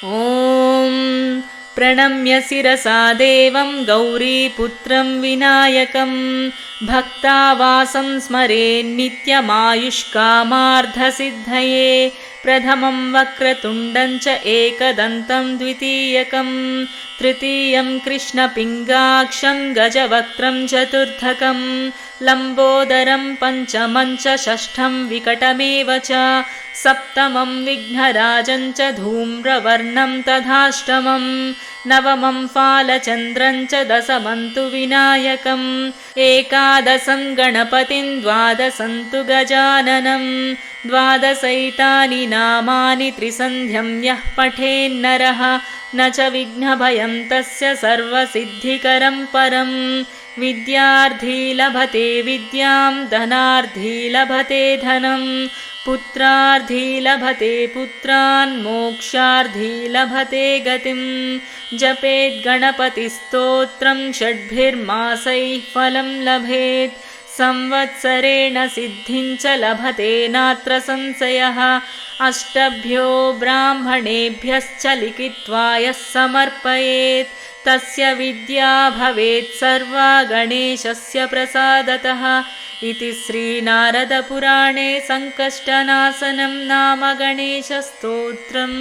ॐ प्रणम्य शिरसा देवं गौरीपुत्रं विनायकं भक्तावासं स्मरेन्नित्यमायुष्कामार्धसिद्धये प्रथमं वक्रतुण्डं च एकदन्तं द्वितीयकं तृतीयं कृष्णपिङ्गाक्षं गजवक्त्रं चतुर्थकं लम्बोदरं पञ्चमं च षष्ठं विकटमेव च सप्तमं विघ्नराजं च धूम्रवर्णं तथाष्टमं नवमं फालचन्द्रं च दशमं तु विनायकम् एकादशं गणपतिं द्वादशं तु गजाननं द्वादशैतानि नामानि त्रिसन्ध्यं यः पठेन्नरः न च विघ्नभयं तस्य सर्वसिद्धिकरं परम् विद्यार्थी लभते विद्यां धनार्थी लभते धनं पुत्रार्थी लभते पुत्रान् मोक्षार्थी लभते गतिं जपेत् गणपतिस्तोत्रं षड्भिर्मासैः फलं लभेत् संवत्सरेण सिद्धिं च लभते नात्र संशयः अष्टभ्यो ब्राह्मणेभ्यश्च लिखित्वा यः समर्पयेत् तस्य विद्या भवेत् सर्वा गणेशस्य प्रसादतः इति श्रीनारदपुराणे संकष्टनाशनं नाम गणेशस्तोत्रम्।